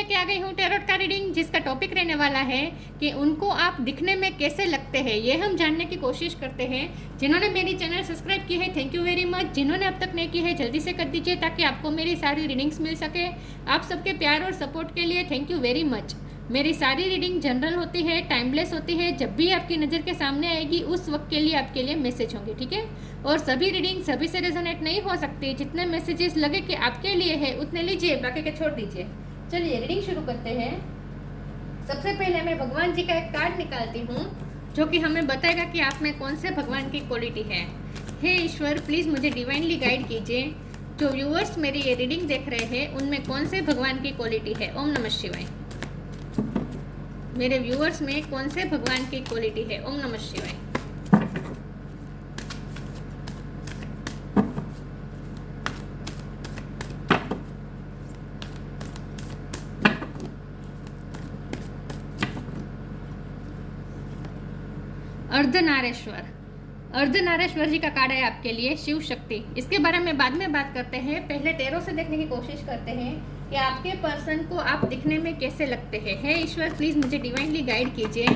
लेके आ गई हूँ टैरोट का रीडिंग, जिसका टॉपिक रहने वाला है कि उनको आप दिखने में कैसे लगते हैं, ये हम जानने की कोशिश करते हैं। जिन्होंने मेरी चैनल सब्सक्राइब की है थैंक यू वेरी मच, जिन्होंने अब तक नहीं की है जल्दी से कर दीजिए ताकि आपको मेरी सारी रीडिंग्स मिल सके। आप सबके प्यार और सपोर्ट के लिए थैंक यू वेरी मच। मेरी सारी रीडिंग जनरल होती है, टाइमलेस होती है, जब भी आपकी नज़र के सामने आएगी उस वक्त के लिए आपके लिए मैसेज होंगे, ठीक है। और सभी रीडिंग सभी से रेजोनेट नहीं हो सकती, जितने मैसेजेस लगे कि आपके लिए है उतने लीजिए, बाकी के छोड़ दीजिए। चलिए रीडिंग शुरू करते हैं। सबसे पहले मैं भगवान जी का एक कार्ड निकालती हूँ जो कि हमें बताएगा कि आप में कौन से भगवान की क्वालिटी है। हे ईश्वर, प्लीज़ मुझे डिवाइनली गाइड कीजिए। जो व्यूअर्स मेरी ये रीडिंग देख रहे हैं उनमें कौन से भगवान की क्वालिटी है। ओम नमः शिवाय। मेरे व्यूअर्स में कौन से भगवान की क्वालिटी है। ओम नमः शिवाय। अर्धनारेश्वर, अर्धनारेश्वर जी का कार्ड है आपके लिए, शिव शक्ति। इसके बारे में बाद में बात करते हैं, पहले टैरो से देखने की कोशिश करते हैं कि आपके पर्सन को आप दिखने में कैसे लगते हैं। हे ईश्वर, प्लीज़ मुझे डिवाइनली गाइड कीजिए।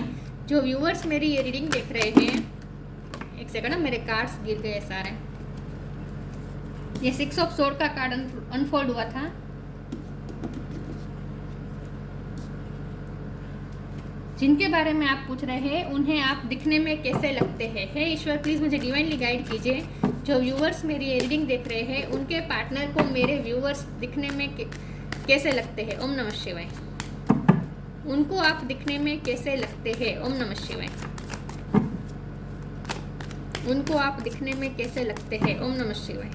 जो व्यूअर्स मेरी ये रीडिंग देख रहे हैं, एक सेकंड, मेरे कार्ड्स गिर गए सारे। ये 6 ऑफ सोर्ड का कार्ड अनफोल्ड हुआ था। जिनके बारे में आप पूछ रहे हैं उन्हें आप दिखने में कैसे लगते हैं। हे ईश्वर, प्लीज़ मुझे डिवाइनली गाइड कीजिए। जो व्यूअर्स मेरी ये रीडिंग देख रहे हैं उनके पार्टनर को मेरे व्यूअर्स दिखने में कैसे लगते हैं। ओम नमः शिवाय। उनको आप दिखने में कैसे लगते हैं। ओम नमः शिवाय। उनको आप दिखने में कैसे लगते हैं। ओम नमः शिवाय।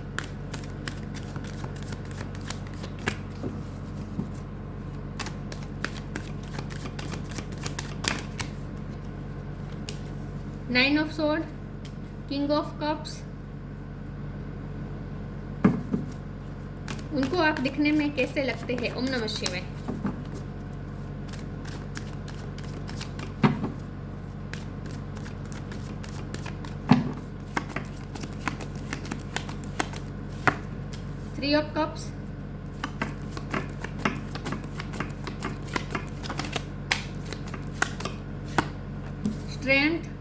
Nine of sword, king of cups, उनको आप दिखने में कैसे लगते हैं। ओम नमः शिवाय। Three of cups, strength,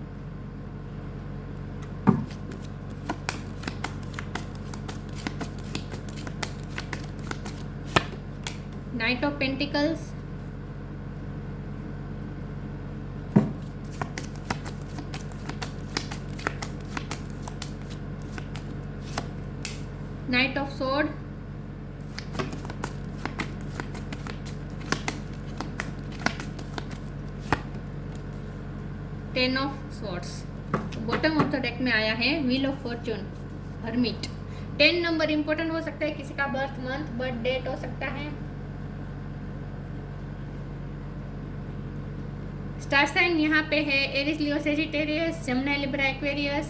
Knight of Pentacles, Knight of Sword, Ten of Swords। Bottom of the deck में आया है wheel of Fortune, hermit. 10 number important हो सकता है, किसी का बर्थ मंथ बर्थ डेट हो सकता है। स्टार साइन यहाँ पे है Aries, Leo, Sagittarius, Gemini, Libra, Aquarius.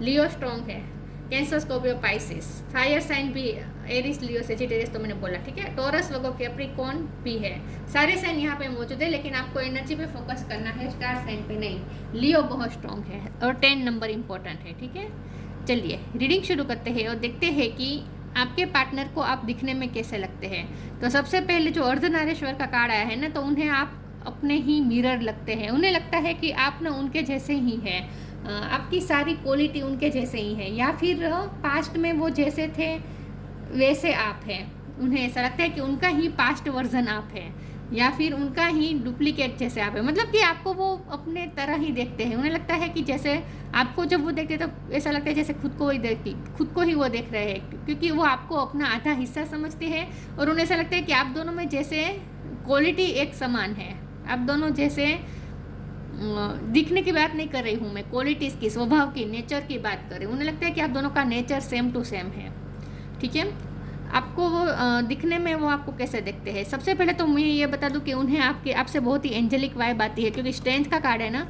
Leo strong है, Cancer, Scorpio, Pisces. Fire sign भी एरिस, लियो, सेजिटेरियस तो मैंने बोला, ठीक है। टॉरस, वर्गो, कैप्रिकॉर्न भी है। सारे साइन यहाँ पे मौजूद है, लेकिन आपको एनर्जी पे फोकस करना है, स्टार साइन पे नहीं। लियो बहुत स्ट्रॉन्ग है और 10 नंबर इंपॉर्टेंट है, ठीक है। चलिए रीडिंग शुरू करते हैं और देखते हैं कि आपके पार्टनर को आप दिखने में कैसे लगते हैं। तो सबसे पहले जो अर्धनारेश्वर का कार्ड आया है ना, तो उन्हें आप अपने ही मिरर लगते हैं। उन्हें लगता है कि आप ना उनके जैसे ही हैं, आपकी सारी क्वालिटी उनके जैसे ही है, या फिर पास्ट में वो जैसे थे वैसे आप हैं। उन्हें ऐसा लगता है कि उनका ही पास्ट वर्जन आप हैं, या फिर उनका ही डुप्लीकेट जैसे आप हैं। मतलब कि आपको वो अपने तरह ही देखते हैं। उन्हें लगता है कि जैसे आपको जब वो देखते हैं तो ऐसा लगता है जैसे खुद को ही वो देख रहे हैं, क्योंकि वो आपको अपना आधा हिस्सा समझते हैं। और उन्हें ऐसा लगता है कि आप दोनों में जैसे क्वालिटी एक समान है, आप दोनों जैसे दिखने की बात नहीं कर रही हूँ मैं, क्वालिटीज़ की, स्वभाव की, नेचर की बात कर रही हूँ। उन्हें लगता है कि आप दोनों का नेचर सेम टू सेम है, ठीक है। आपको वो दिखने में वो आपको कैसे देखते हैं। सबसे पहले तो मैं ये बता दूं कि उन्हें आपसे बहुत ही एंजेलिक वाइब आती है, क्योंकि स्ट्रेंथ का कार्ड है ना।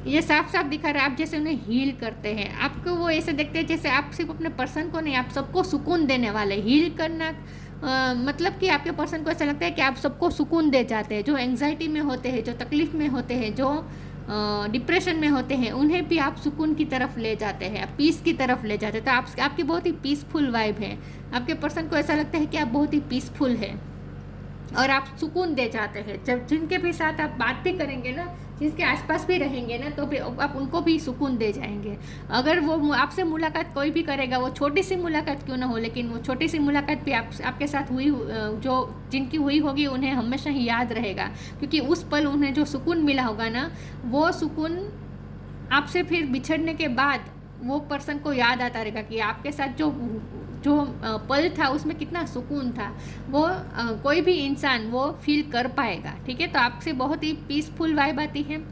ये साफ साफ दिखा रहा है आप जैसे उन्हें हील करते हैं। आपको वो ऐसे देखते हैं जैसे आप सिर्फ अपने पर्सन को नहीं, आप सबको सुकून देने वाले। हील करना मतलब कि आपके पर्सन को ऐसा लगता है कि आप सबको सुकून दे जाते हैं। जो एंग्जाइटी में होते हैं, जो तकलीफ में होते हैं, जो डिप्रेशन में होते हैं, उन्हें भी आप सुकून की तरफ ले जाते हैं, आप पीस की तरफ ले जाते हैं। तो आपकी बहुत ही पीसफुल वाइब है। आपके पर्सन को ऐसा लगता है कि आप बहुत ही पीसफुल है। और आप सुकून दे जाते हैं। जब जिनके भी साथ आप बात भी करेंगे ना, जिसके आसपास भी रहेंगे ना, तो भी आप उनको भी सुकून दे जाएंगे। अगर वो आपसे मुलाकात कोई भी करेगा, वो छोटी सी मुलाकात क्यों ना हो, लेकिन वो छोटी सी मुलाकात भी आपके साथ हुई, जो जिनकी हुई होगी उन्हें हमेशा ही याद रहेगा, क्योंकि उस पल उन्हें जो सुकून मिला होगा ना, वो सुकून आपसे फिर बिछड़ने के बाद वो पर्सन को याद आता रहेगा कि आपके साथ जो जो पल था उसमें कितना सुकून था। वो कोई भी इंसान वो फील कर पाएगा। ठीक है, तो आपसे बहुत ही पीसफुल वाइब आती है।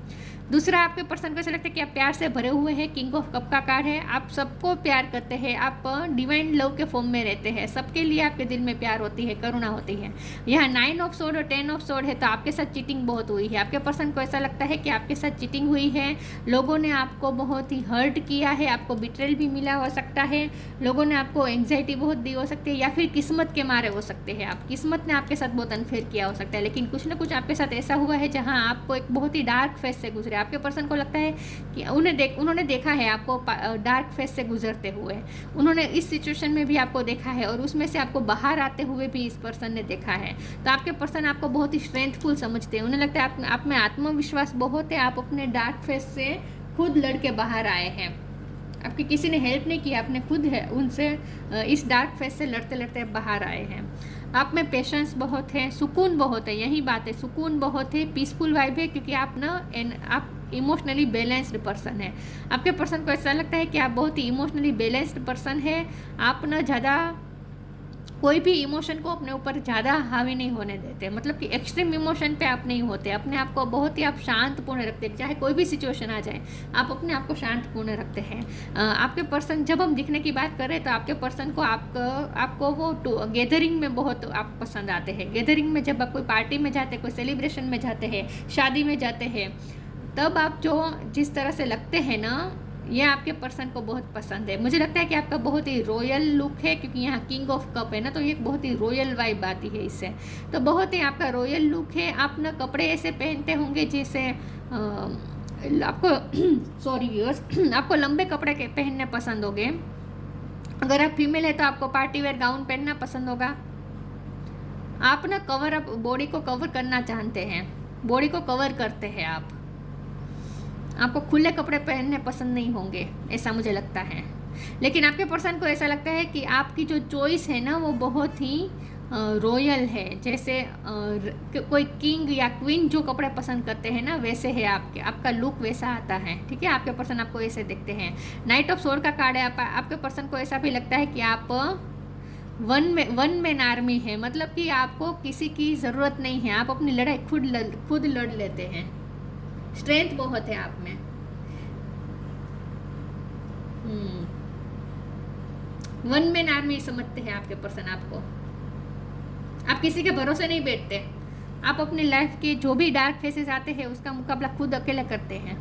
दूसरा, आपके पर्सन को ऐसा लगता है कि आप प्यार से भरे हुए हैं। किंग ऑफ कप का कार्ड है। आप सबको प्यार करते हैं, आप डिवाइन लव के फॉर्म में रहते हैं, सबके लिए आपके दिल में प्यार होती है, करुणा होती है। यहाँ 9 ऑफ सोर्ड और 10 ऑफ सोर्ड है, तो आपके साथ चीटिंग बहुत हुई है। आपके पर्सन को ऐसा लगता है कि आपके साथ चीटिंग हुई है, लोगों ने आपको बहुत ही हर्ट किया है, आपको बिट्रेल भी मिला हो सकता है, लोगों ने आपको एंग्जाइटी बहुत दी हो सकती है, या फिर किस्मत के मारे हो सकते हैं आप, किस्मत ने आपके साथ बहुत अनफेयर किया हो सकता है। लेकिन कुछ ना कुछ आपके साथ ऐसा हुआ है जहाँ आपको एक बहुत ही डार्क फेस से गुजरे। आपके पर्सन को लगता है कि उन्होंने देखा है आपको डार्क फेस से गुजरते हुए, उन्होंने इस सिचुएशन में भी आपको देखा है, और उसमें से आपको बाहर आते हुए भी इस पर्सन ने देखा है। तो आपके पर्सन आपको बहुत ही स्ट्रेंथफुल समझते हैं, उन्हें लगता है आप में आत्मविश्वास बहुत है, आप अपने डार्क फेस से खुद लड़के बाहर आए हैं, आपकी किसी ने हेल्प नहीं की, आपने खुद है उनसे इस डार्क फेस से लड़ते लड़ते बाहर आए हैं। आप में पेशेंस बहुत है, सुकून बहुत है, यही बात है, सुकून बहुत है, पीसफुल वाइब है, क्योंकि आप इमोशनली बैलेंस्ड पर्सन है। आपके पर्सन को ऐसा लगता है कि आप बहुत ही इमोशनली बैलेंस्ड पर्सन है। आप ना ज़्यादा कोई भी इमोशन को अपने ऊपर ज़्यादा हावी नहीं होने देते, मतलब कि एक्सट्रीम इमोशन पे आप नहीं होते, अपने आप को बहुत ही आप शांतपूर्ण रखते हैं, चाहे कोई भी सिचुएशन आ जाए आप अपने आप को शांतपूर्ण रखते हैं। आपके पर्सन, जब हम दिखने की बात करें तो आपके पर्सन को आपको वो गैदरिंग में बहुत आप पसंद आते हैं। गैदरिंग में जब आप कोई पार्टी में जाते हैं, कोई सेलिब्रेशन में जाते हैं, शादी में जाते हैं, तब आप जिस तरह से लगते हैं ना, ये आपके पर्सन को बहुत पसंद है। मुझे लगता है कि आपका बहुत ही रॉयल लुक है, क्योंकि यहाँ किंग ऑफ कप है ना, तो ये बहुत ही रॉयल वाइब आती है इससे, तो बहुत ही आपका रॉयल लुक है। आप ना कपड़े ऐसे पहनते होंगे जैसे आपको सॉरी व्यूअर्स, आपको लंबे कपड़े के पहनने पसंद होंगे। अगर आप फीमेल है तो आपको पार्टी वेयर गाउन पहनना पसंद होगा। आप ना कवर अप, बॉडी को कवर करना चाहते हैं, बॉडी को कवर करते हैं आप, आपको खुले कपड़े पहनने पसंद नहीं होंगे, ऐसा मुझे लगता है। लेकिन आपके पर्सन को ऐसा लगता है कि आपकी जो चॉइस है ना वो बहुत ही रॉयल है, जैसे कोई किंग या क्वीन जो कपड़े पसंद करते हैं ना, वैसे है आपका लुक वैसा आता है। ठीक है, आपके पर्सन आपको ऐसे देखते हैं। नाइट ऑफ सोर्ड का कार्ड है। आपके पर्सन को ऐसा भी लगता है कि आप वन मैन आर्मी है, मतलब कि आपको किसी की ज़रूरत नहीं है, आप अपनी लड़ाई खुद लड़ लेते हैं, स्ट्रेंथ बहुत है आप में। वन मैन आर्मी समझते हैं आपके पर्सन आपको, आप किसी के भरोसे नहीं बैठते, आप अपनी लाइफ के जो भी डार्क फेसेस आते हैं उसका मुकाबला खुद अकेले करते हैं।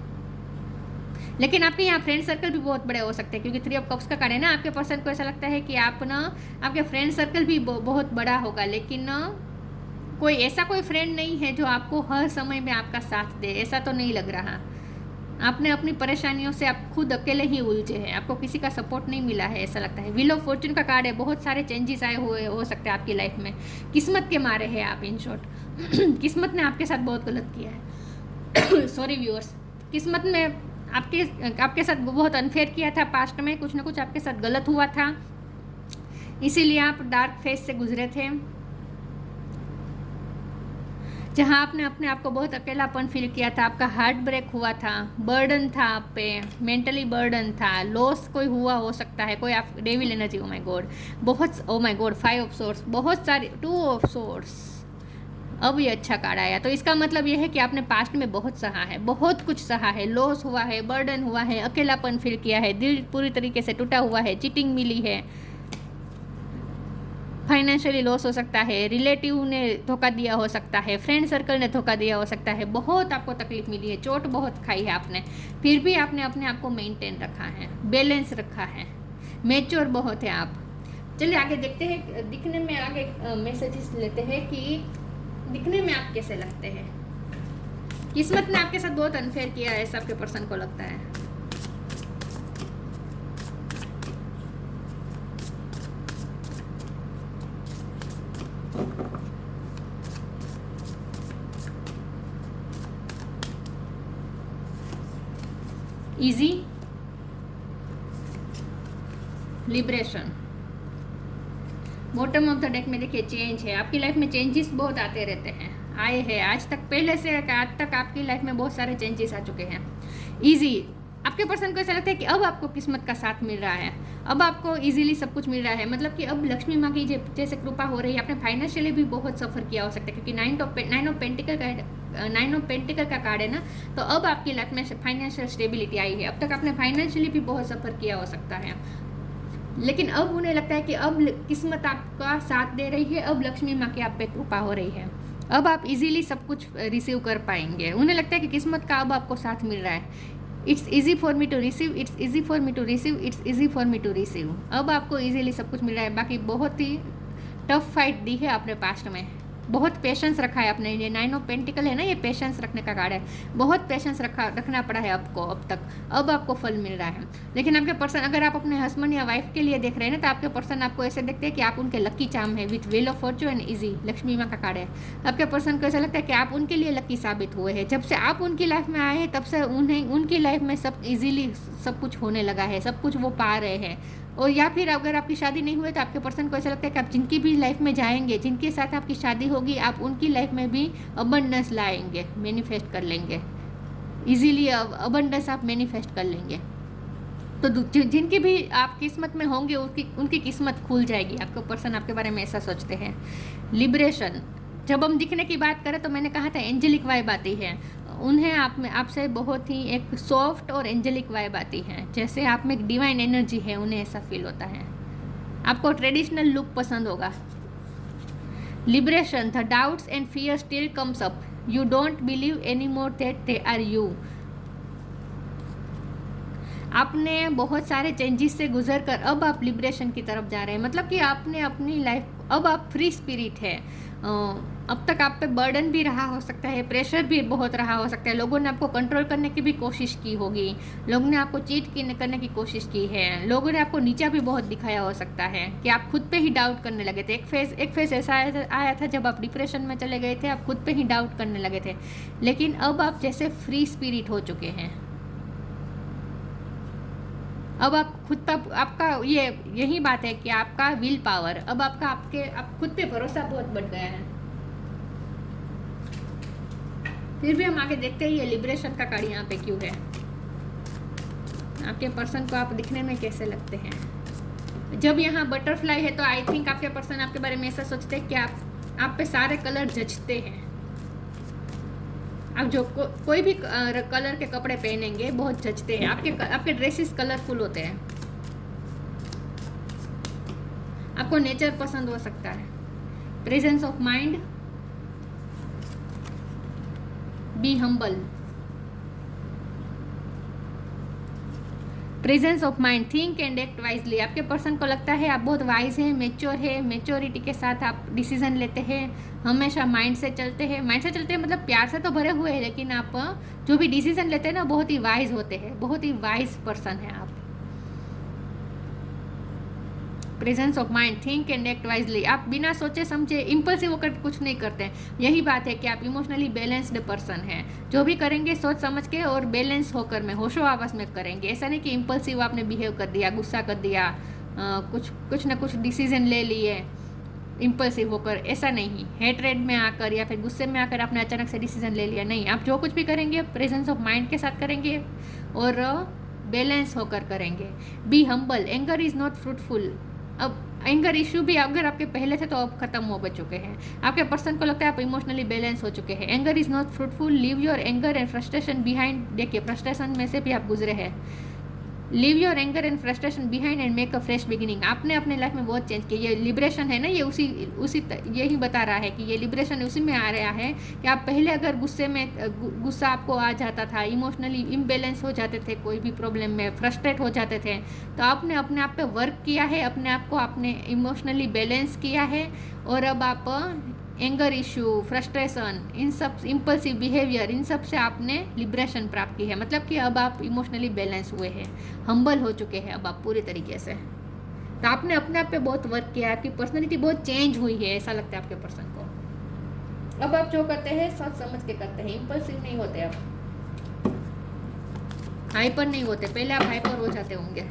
लेकिन आपके यहाँ फ्रेंड सर्कल भी बहुत बड़े हो सकते हैं, क्योंकि 3 ऑफ कप्स का कार्ड है ना, आपके पर्सन को ऐसा लगता है कि आपके फ्रेंड सर्कल भी बहुत बड़ा होगा, लेकिन कोई ऐसा कोई फ्रेंड नहीं है जो आपको हर समय में आपका साथ दे, ऐसा तो नहीं लग रहा। आपने अपनी परेशानियों से आप खुद अकेले ही उलझे हैं, आपको किसी का सपोर्ट नहीं मिला है, ऐसा लगता है। व्हील ऑफ फॉर्च्यून का कार्ड है। बहुत सारे चेंजेस आए हुए हो सकते हैं आपकी लाइफ में, किस्मत के मारे हैं आप, इन शॉर्ट किस्मत ने आपके साथ बहुत गलत किया है सॉरी व्यूअर्स, किस्मत ने आपके साथ बहुत अनफेयर किया था, पास्ट में कुछ ना कुछ आपके साथ गलत हुआ था, इसीलिए आप डार्क फेस से गुजरे थे, जहाँ आपने अपने आप को बहुत अकेलापन फील किया था, आपका हार्ट ब्रेक हुआ था, बर्डन था आप पे, मेंटली बर्डन था, लॉस कोई हुआ हो सकता है, कोई आप devil energy, oh my God, oh my God, 5 of swords, बहुत सारी 2 ऑफ सोर्ड्स, अब ये अच्छा कार्ड आया। तो इसका मतलब ये है कि आपने पास्ट में बहुत सहा है, बहुत कुछ सहा है, लॉस हुआ है, बर्डन हुआ है, अकेलापन फील किया है, दिल पूरी तरीके से टूटा हुआ है, चीटिंग मिली है, फाइनेंशियली लॉस हो सकता है, रिलेटिव ने धोखा दिया हो सकता है, फ्रेंड सर्कल ने धोखा दिया हो सकता है, बहुत आपको तकलीफ मिली है, चोट बहुत खाई है आपने, फिर भी आपने अपने आप को मेंटेन रखा है, बैलेंस रखा है, मैच्योर बहुत है आप। चलिए आगे देखते हैं, दिखने में आगे मैसेजेस लेते हैं कि दिखने में आप कैसे लगते हैं। किस्मत ने आपके साथ बहुत अनफेयर किया है, ऐसा आपके पर्सन को लगता है। Easy, liberation. Bottom of the deck में देखिए चेंज है। आपकी लाइफ में चेंजेस बहुत आते रहते हैं, आए हैं आज तक, पहले से आज तक आपकी लाइफ में बहुत सारे चेंजेस आ चुके हैं। इजी, आपके पर्सन को ऐसा लगता है कि अब आपको किस्मत का साथ मिल रहा है, अब आपको इजीली सब कुछ मिल रहा है, मतलब कि अब लक्ष्मी माँ की जैसे कृपा हो रही है। आपने फाइनेंशियली भी बहुत सफ़र किया हो सकता है, क्योंकि नाइन ऑफ पेंटिकल का कार्ड है ना, तो अब आपकी लाइफ में फाइनेंशियल स्टेबिलिटी आई है। अब तक आपने फाइनेंशियली भी बहुत सफ़र किया हो सकता है, लेकिन अब उन्हें लगता है कि अब किस्मत आपका साथ दे रही है, अब लक्ष्मी माँ की आप पे कृपा हो रही है, अब आप इजीली सब कुछ रिसीव कर पाएंगे। उन्हें लगता है कि किस्मत का अब आपको साथ मिल रहा है। It's easy for me to receive, it's easy for me to receive, it's easy for me to receive. अब आपको इजीली सब कुछ मिल रहा है। बाकी बहुत ही टफ फाइट दी है आपने पास्ट में, बहुत पेशेंस रखा है आपने। ये 9 ऑफ पेंटिकल है ना, ये पेशेंस रखने का कार्ड है। बहुत पेशेंस रखना पड़ा है आपको अब तक, अब आपको फल मिल रहा है। लेकिन आपके पर्सन, अगर आप अपने हस्बैंड या वाइफ के लिए देख रहे हैं ना, तो आपके पर्सन आपको ऐसे देखते हैं कि आप उनके लकी चार्म है, with wheel of Fortune and easy, Lakshmi माँ का कार्ड है। आपके पर्सन को ऐसा लगता है कि आप उनके लिए लकी साबित हुए हैं। जब से आप उनकी लाइफ में आए हैं, तब से उन्हें उनकी लाइफ में सब इजीली सब कुछ होने लगा है, सब कुछ वो पा रहे हैं। और या फिर अगर आपकी शादी नहीं हुई, तो आपके पर्सन को ऐसा लगता है कि आप जिनकी भी लाइफ में जाएंगे, जिनके साथ आपकी शादी होगी, आप उनकी लाइफ में भी अबंडेंस लाएंगे, मैनिफेस्ट कर लेंगे इजीली। अबंडेंस आप मैनिफेस्ट कर लेंगे। तो जिनकी भी आप किस्मत में होंगे, उनकी किस्मत खुल जाएगी। आपके पर्सन आपके बारे में ऐसा सोचते हैं। लिबरेशन, जब हम दिखने की बात करें तो मैंने कहा था एंजेलिक वाइब आती है उन्हें। आपसे बहुत ही एक सॉफ्ट और एंजेलिक वाइब आती है, जैसे आप में एक डिवाइन एनर्जी है, उन्हें ऐसा फील होता है। आपको ट्रेडिशनल लुक पसंद होगा। Liberation, the doubts and fear still comes up, you don't believe any more that they are you. आपने बहुत सारे चेंजेस से गुजर कर अब आप लिबरेशन की तरफ जा रहे हैं, मतलब कि आपने अपनी लाइफ, अब आप फ्री स्पिरिट है। अब तक आप पे बर्डन भी रहा हो सकता है, प्रेशर भी बहुत रहा हो सकता है, लोगों ने आपको कंट्रोल करने की भी कोशिश की होगी, लोगों ने आपको चीट करने की कोशिश की है, लोगों ने आपको नीचा भी बहुत दिखाया हो सकता है कि आप खुद पे ही डाउट करने लगे थे। एक फेज ऐसा आया था जब आप डिप्रेशन में चले गए थे, आप खुद पे ही डाउट करने लगे थे। लेकिन अब आप जैसे फ्री स्पिरिट हो चुके हैं। अब आप खुद पर, आपका यही बात है कि आपका विल पावर, अब आप खुद पे भरोसा बहुत बढ़ गया है। फिर भी हम आगे देखते हैं ये लिबरेशन का कार्ड यहाँ पे क्यों है। आपके पर्सन को आप दिखने में कैसे लगते हैं। जब यहाँ बटरफ्लाई है तो आई थिंक आपके पर्सन आपके बारे में ऐसा सोचते हैं कि आप पे सारे कलर जचते हैं। आप जो कोई भी कलर के कपड़े पहनेंगे बहुत जचते हैं। आपके ड्रेसेस कलरफुल होते हैं। आपको नेचर पसंद हो सकता है। Presence of mind, be humble. Presence of mind, think and act wisely. आपके पर्सन को लगता है आप बहुत वाइज हैं, मेच्योर है, मेच्योरिटी के साथ आप डिसीजन लेते हैं, हमेशा माइंड से चलते हैं। माइंड से चलते हैं मतलब प्यार से तो भरे हुए हैं, लेकिन आप जो भी डिसीजन लेते हैं ना बहुत ही वाइज होते हैं, बहुत ही वाइज पर्सन है आप। Presence of mind, think and act wisely. आप बिना सोचे समझे इम्पल्सिव होकर कुछ नहीं करते हैं। यही बात है कि आप इमोशनली बैलेंस्ड पर्सन हैं। जो भी करेंगे सोच समझ के और बैलेंस होकर में, होशो आवास में करेंगे। ऐसा नहीं कि इम्पल्सिव आपने बिहेव कर दिया, गुस्सा कर दिया, कुछ ना कुछ डिसीजन ले लिए इम्पल्सिव होकर, ऐसा नहीं। हेट्रेड में आकर या फिर गुस्से में आकर आपने अचानक से डिसीजन ले लिया, नहीं। आप जो कुछ भी करेंगे प्रेजेंस ऑफ माइंड के साथ करेंगे और बैलेंस होकर करेंगे। Be humble, anger is not fruitful. अब एंगर इशू भी अगर आपके पहले थे तो अब खत्म हो चुके हैं। आपके पर्सन को लगता है आप इमोशनली बैलेंस हो चुके हैं। Anger is not fruitful, leave your anger and frustration behind. देखिए फ्रस्ट्रेशन में से भी आप गुजरे हैं। Leave your anger and frustration behind and make a fresh beginning. आपने अपने लाइफ में बहुत चेंज किया। ये लिबरेशन है ना, ये उसी यही बता रहा है कि ये लिबरेशन उसी में आ रहा है कि आप पहले अगर गुस्सा आपको आ जाता था, इमोशनली इम्बेलेंस हो जाते थे, कोई भी प्रॉब्लम में फ्रस्ट्रेट हो जाते थे, तो आपने अपने आप पे वर्क किया है, अपने आप को आपने इमोशनली बैलेंस किया है और अब आप एंगर इशू, फ्रस्ट्रेशन, इन सब इम्पल्सिव बिहेवियर, इन सब से आपने लिबरेशन प्राप्त की है। मतलब कि अब आप इमोशनली बैलेंस हुए हैं, हम्बल हो चुके हैं अब आप पूरी तरीके से। तो आपने अपने आप पे बहुत वर्क किया है, आपकी पर्सनैलिटी बहुत चेंज हुई है, ऐसा लगता है आपके पर्सन को। अब आप जो करते हैं सोच समझ के करते हैं, इम्पल्सिव नहीं होते अब। हाइपर नहीं होते, पहले आप हाइपर हो जाते होंगे।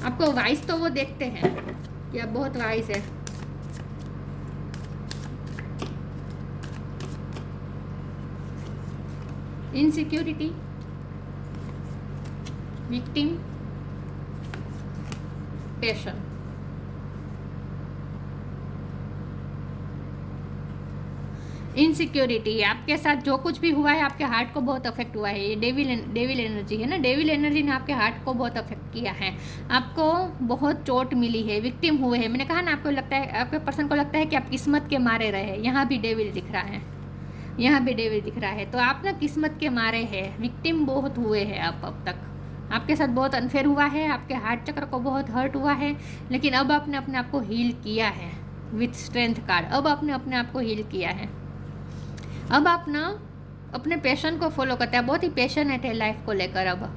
आपको वाइस तो वो देखते हैं कि आप बहुत वाइस है। Insecurity, victim, passion. इनसिक्योरिटी, आपके साथ जो कुछ भी हुआ है आपके हार्ट को बहुत अफेक्ट हुआ है। ये डेविल एनर्जी है ना, डेविल एनर्जी ने आपके हार्ट को बहुत अफेक्ट किया है, आपको बहुत चोट मिली है, विक्टिम हुए हैं। मैंने कहा ना, आपको लगता है, आपके पर्सन को लगता है कि आप किस्मत के मारे रहे। यहाँ भी डेविल दिख रहा है, यहाँ भी डेविल दिख रहा है। तो आप ना किस्मत के मारे हैं, विक्टिम बहुत हुए हैं आप अब तक। आपके साथ बहुत अनफेयर हुआ है, आपके हार्ट चक्र को बहुत हर्ट हुआ है, लेकिन अब आपने अपने आप को हील किया है विथ स्ट्रेंथ कार्ड। अब आपने अपने आप को हील किया है। अब आप ना अपने पैशन को फॉलो करते हैं, बहुत ही पैशनेट है लाइफ को लेकर। अब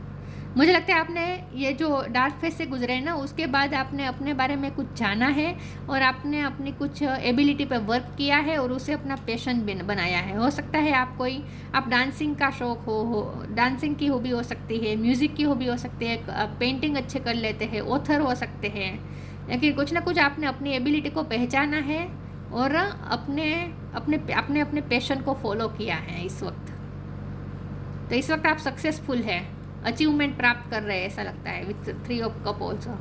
मुझे लगता है आपने ये जो डार्क फेज से गुजरे हैं ना, उसके बाद आपने अपने बारे में कुछ जाना है और आपने अपनी कुछ एबिलिटी पे वर्क किया है और उसे अपना पैशन बनाया है। हो सकता है आप डांसिंग का शौक हो डांसिंग की हॉबी हो सकती है, म्यूज़िक की हॉबी हो सकती है, पेंटिंग अच्छे कर लेते हैं, ऑथर हो सकते हैं, लेकिन कुछ ना कुछ आपने अपनी एबिलिटी को पहचाना है और अपने पैशन को फॉलो किया है इस वक्त। तो इस वक्त आप सक्सेसफुल है, अचीवमेंट प्राप्त कर रहे हैं, ऐसा लगता है विथ 3 ऑफ कप ऑल्सो।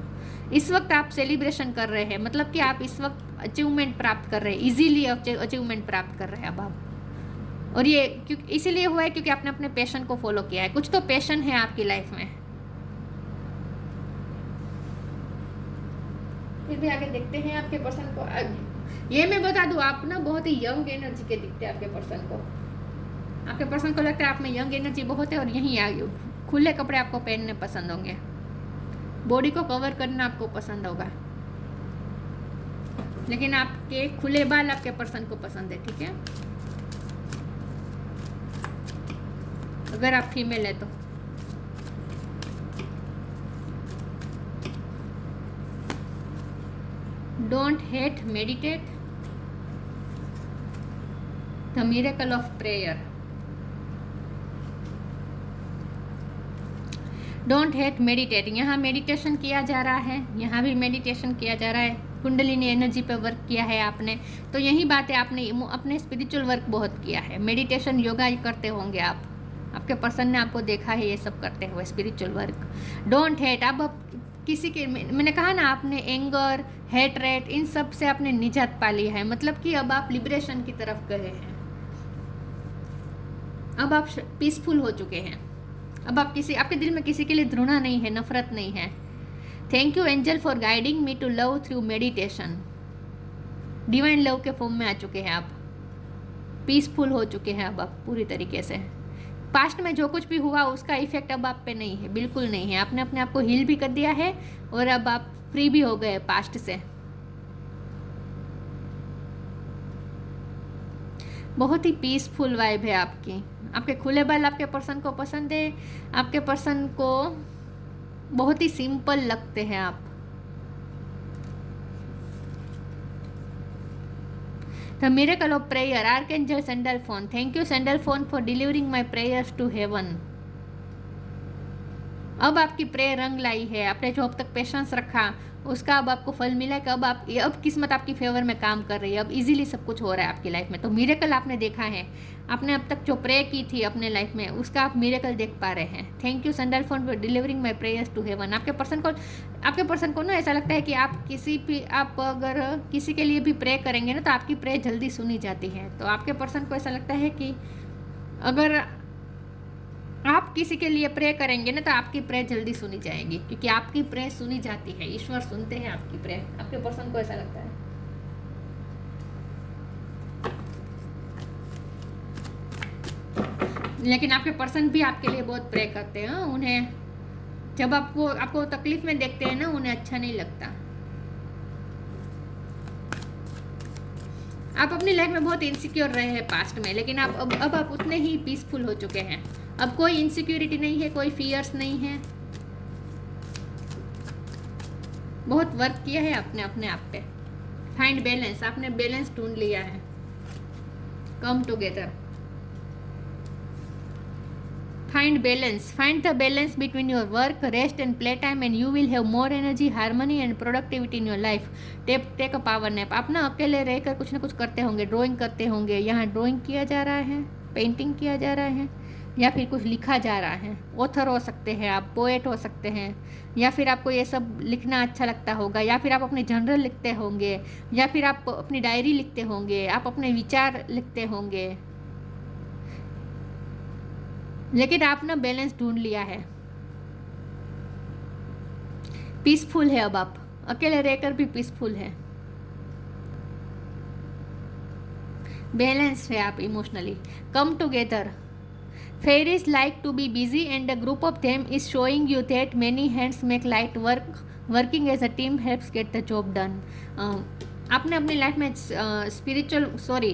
इस वक्त आप सेलिब्रेशन कर रहे हैं, मतलब कि आप इस वक्त अचीवमेंट प्राप्त कर रहे हैं, इजीली अचीवमेंट प्राप्त कर रहे हैं अब आप। और ये क्योंकि इसीलिए हुआ है क्योंकि आपने अपने पैशन को फॉलो किया है। कुछ तो पैशन है आपकी लाइफ में। फिर भी आगे देखते हैं आपके पर्सन को। ये मैं बता दूं, आप ना बहुत ही यंग एनर्जी के दिखते हैं आपके पर्सन को। आपके पर्सन को लगता है आप में यंग एनर्जी बहुत है और यहीं खुले कपड़े आपको पहनने पसंद होंगे, बॉडी को कवर करना आपको पसंद होगा, लेकिन आपके खुले बाल आपके पर्सन को पसंद है, ठीक है, अगर आप फीमेल है तो। Don't hate, meditate, the miracle of prayer. Don't hate, meditate. यहाँ मेडिटेशन किया जा रहा है, यहाँ भी मेडिटेशन किया जा रहा है, कुंडलिनी एनर्जी पे वर्क किया है आपने। तो यही बात है, आपने अपने स्पिरिचुअल वर्क बहुत किया है। मेडिटेशन, योगा करते होंगे आप, आपके पर्सन ने आपको देखा है ये सब करते हुए, स्पिरिचुअल वर्क। डोंट हेट, अब किसी के, मैंने कहा ना, आपने एंगर, हेटरेट, इन सब से आपने निजात पा ली है, मतलब कि अब आप लिबरेशन की तरफ गए हैं, अब आप पीसफुल हो चुके हैं। अब आपके दिल में किसी के लिए घृणा नहीं है, नफरत नहीं है। Thank you angel for guiding me to love through meditation. Divine love के फॉर्म में आ चुके हैं आप, पीसफुल हो चुके हैं अब आप पूरी तरीके से। पास्ट में जो कुछ भी हुआ उसका इफेक्ट अब आप पे नहीं है, बिल्कुल नहीं है। आपने अपने आप को हील भी कर दिया है और अब आप फ्री भी हो गए पास्ट से। बहुत ही पीसफुल वाइब है आपकी। आपके खुले बाल आपके पर्सन को पसंद है, आपके पर्सन को बहुत ही सिंपल लगते हैं आप। The miracle of prayer, archangel Sandalphon. Thank you Sandalphon for delivering my prayers to heaven. अब आपकी प्रेयर रंग लाई है, आपने जो अब तक पेशेंस रखा उसका अब आपको फल मिला है कि अब किस्मत आपकी फेवर में काम कर रही है, अब इजीली सब कुछ हो रहा है आपकी लाइफ में। तो मिरेकल आपने देखा है, आपने अब तक जो प्रे की थी अपने लाइफ में उसका आप मिरेकल देख पा रहे हैं। Thank you Sandalphon for delivering my prayers to heaven. आपके पर्सन को ना ऐसा लगता है कि आप अगर किसी के लिए भी प्रे करेंगे ना तो आपकी प्रे जल्दी सुनी जाती है। तो आपके पर्सन को ऐसा लगता है कि अगर आप किसी के लिए प्रे करेंगे ना तो आपकी प्रे जल्दी सुनी जाएगी, क्योंकि आपकी प्रे सुनी जाती है, ईश्वर सुनते हैं आपकी प्रे। आपके पर्सन को ऐसा लगता है। लेकिन आपके पर्सन भी आपके लिए बहुत प्रे करते हैं। उन्हें जब आपको तकलीफ में देखते हैं ना, उन्हें अच्छा नहीं लगता। आप अपनी लाइफ में बहुत इनसिक्योर रहे हैं पास्ट में, लेकिन अब आप उतने ही पीसफुल हो चुके हैं। अब कोई इनसिक्योरिटी नहीं है, कोई फियर्स नहीं है। बहुत वर्क किया है आपने अपने आप पे। फाइंड बैलेंस, आपने बैलेंस ढूंढ लिया है। come together. Find balance. Find the balance between your work, rest and playtime, and you will have more energy, harmony and productivity in your life. Take a power nap. आप ना अकेले रहकर कुछ ना कुछ करते होंगे, ड्राइंग करते होंगे, यहाँ ड्राइंग किया जा रहा है, पेंटिंग किया जा रहा है, या फिर कुछ लिखा जा रहा है। ऑथर हो सकते हैं आप, पोएट हो सकते हैं, या फिर आपको ये सब लिखना अच्छा लगता होगा, या फिर आप अपने जर्नल लिखते होंगे, या फिर आप अपनी डायरी लिखते होंगे, आप अपने विचार लिखते होंगे। लेकिन आप ना बैलेंस ढूंढ लिया है, पीसफुल है। अब आप अकेले रहकर भी पीसफुल है, बैलेंस है आप emotionally. Come together. Fairies like to be busy and a group of them is showing you that many hands make light work. Working as a team helps get the job done. आपने अपनी life में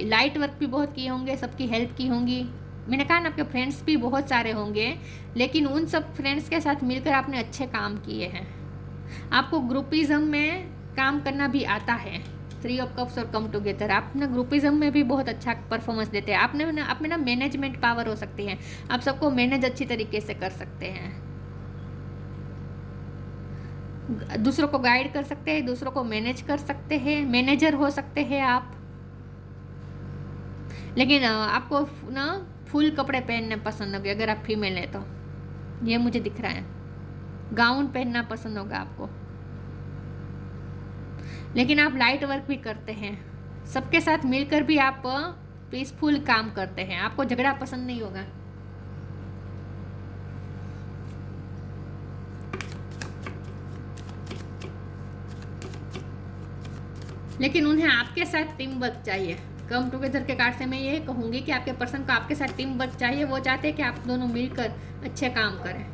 light work भी बहुत किए होंगे, सबकी help की होंगी। मैंने कहा ना आपके फ्रेंड्स भी बहुत सारे होंगे, लेकिन उन सब फ्रेंड्स के साथ मिलकर आपने अच्छे काम किए हैं। आपको ग्रुपिज़म में काम करना भी आता है। 3 ऑफ कप्स और कम टुगेदर। आप ना ग्रुपिज़म में भी बहुत अच्छा परफॉर्मेंस देते हैं। आप में ना मैनेजमेंट पावर हो सकती है, आप सबको मैनेज अच्छी तरीके से कर सकते हैं, दूसरों को गाइड कर सकते हैं, दूसरों को मैनेज कर सकते हैं, मैनेजर हो सकते हैं आप। लेकिन आपको ना फुल कपड़े पहनने पसंद होंगे अगर आप फीमेल हैं तो, ये मुझे दिख रहा है। गाउन पहनना पसंद होगा आपको, लेकिन आप लाइट वर्क भी करते हैं, सबके साथ मिलकर भी आप पीसफुल काम करते हैं। आपको झगड़ा पसंद नहीं होगा। लेकिन उन्हें आपके साथ टीम वर्क चाहिए। कम टुगेदर के कार्ड से मैं ये कहूँगी कि आपके पर्सन को आपके साथ टीम वर्क चाहिए। वो चाहते हैं कि आप दोनों मिलकर अच्छे काम करें।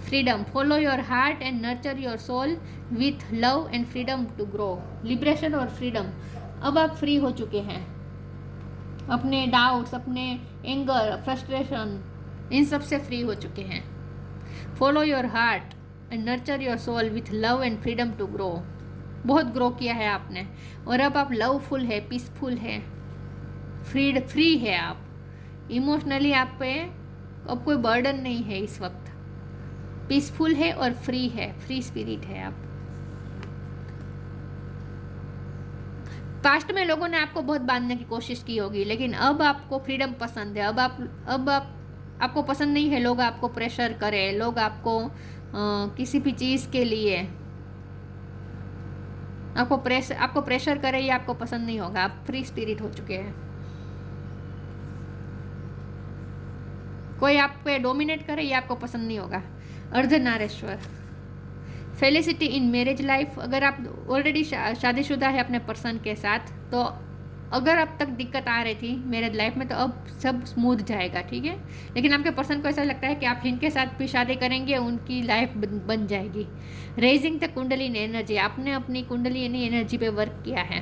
Freedom. Follow your heart and nurture your soul with love and freedom to grow. Liberation और फ्रीडम। अब आप फ्री हो चुके हैं अपने डाउट्स, अपने एंगर, फ्रस्ट्रेशन, इन सब से फ्री हो चुके हैं। Follow your heart and nurture your soul with love and freedom to grow. बहुत ग्रो किया है आपने, और अब आप लवफुल है, पीसफुल है, फ्री है आप इमोशनली। आप पे अब कोई बर्डन नहीं है इस वक्त, पीसफुल है और फ्री है, फ्री स्पिरिट है आप। पास्ट में लोगों ने आपको बहुत बांधने की कोशिश की होगी, लेकिन अब आपको फ्रीडम पसंद है। अब आपको पसंद नहीं है लोग आपको प्रेशर करें, लोग आपको किसी भी चीज़ के लिए आपको प्रेशर करे, ये आपको पसंद नहीं होगा। आप फ्री स्पिरिट हो चुके हैं। कोई आप पे डोमिनेट करे, ये आपको पसंद नहीं होगा। Ardhanarishvara. Felicity in marriage life. अगर आप ऑलरेडी शादीशुदा है अपने पर्सन के साथ, तो अगर अब तक दिक्कत आ रही थी मैरिज लाइफ में, तो अब सब स्मूथ जाएगा, ठीक है। लेकिन आपके पर्सन को ऐसा लगता है कि आप जिनके साथ भी शादी करेंगे उनकी लाइफ बन जाएगी। Raising the kundalini energy. आपने अपनी कुंडलिनी एनर्जी पे वर्क किया है।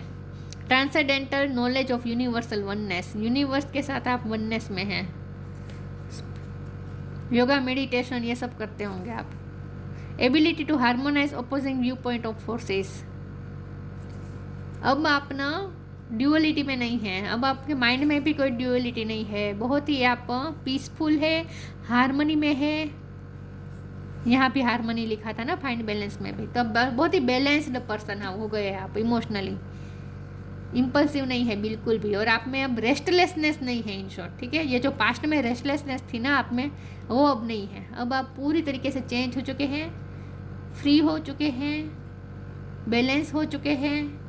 Transcendental knowledge of universal oneness. Universe के साथ आप वननेस में हैं। योगा, मेडिटेशन, ये सब करते होंगे आप। Ability to harmonise opposing view point of forces. अब आप ना ड्यूअलिटी में नहीं है, अब आपके माइंड में भी कोई ड्यूअलिटी नहीं है, बहुत ही आप पीसफुल है, हारमोनी में है। यहाँ भी हारमोनी लिखा था ना फाइंड बैलेंस में भी, तो बहुत ही बैलेंस्ड पर्सन हो गए आप इमोशनली। इम्पल्सिव नहीं है बिल्कुल भी, और आप में अब रेस्टलेसनेस नहीं है इन शॉर्ट, ठीक है। ये जो पास्ट में रेस्टलेसनेस थी ना आप में, वो अब नहीं है। अब आप पूरी तरीके से चेंज हो चुके हैं, फ्री हो चुके हैं, बैलेंस हो चुके हैं,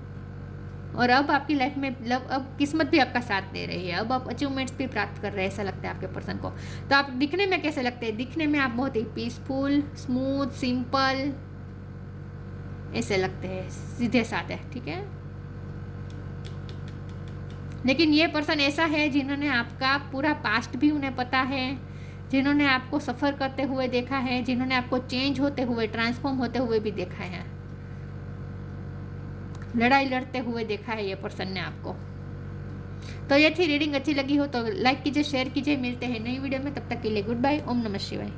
और अब आपकी लाइफ में अब किस्मत भी आपका साथ दे रही है। अब आप अचीवमेंट्स भी प्राप्त कर रहे हैं, ऐसा लगता है आपके पर्सन को। तो आप दिखने में कैसे लगते हैं? दिखने में आप बहुत ही पीसफुल, स्मूथ, सिंपल ऐसे लगते हैं, सीधे साधे, ठीक है। लेकिन ये पर्सन ऐसा है जिन्होंने आपका पूरा पास्ट भी उन्हें पता है, जिन्होंने आपको सफ़र करते हुए देखा है, जिन्होंने आपको चेंज होते हुए, ट्रांसफॉर्म होते हुए भी देखा है, लड़ाई लड़ते हुए देखा है ये पर्सन ने आपको। तो ये थी रीडिंग। अच्छी लगी हो तो लाइक कीजिए, शेयर कीजिए। मिलते हैं नई वीडियो में, तब तक के लिए गुड बाय। ओम नमः शिवाय।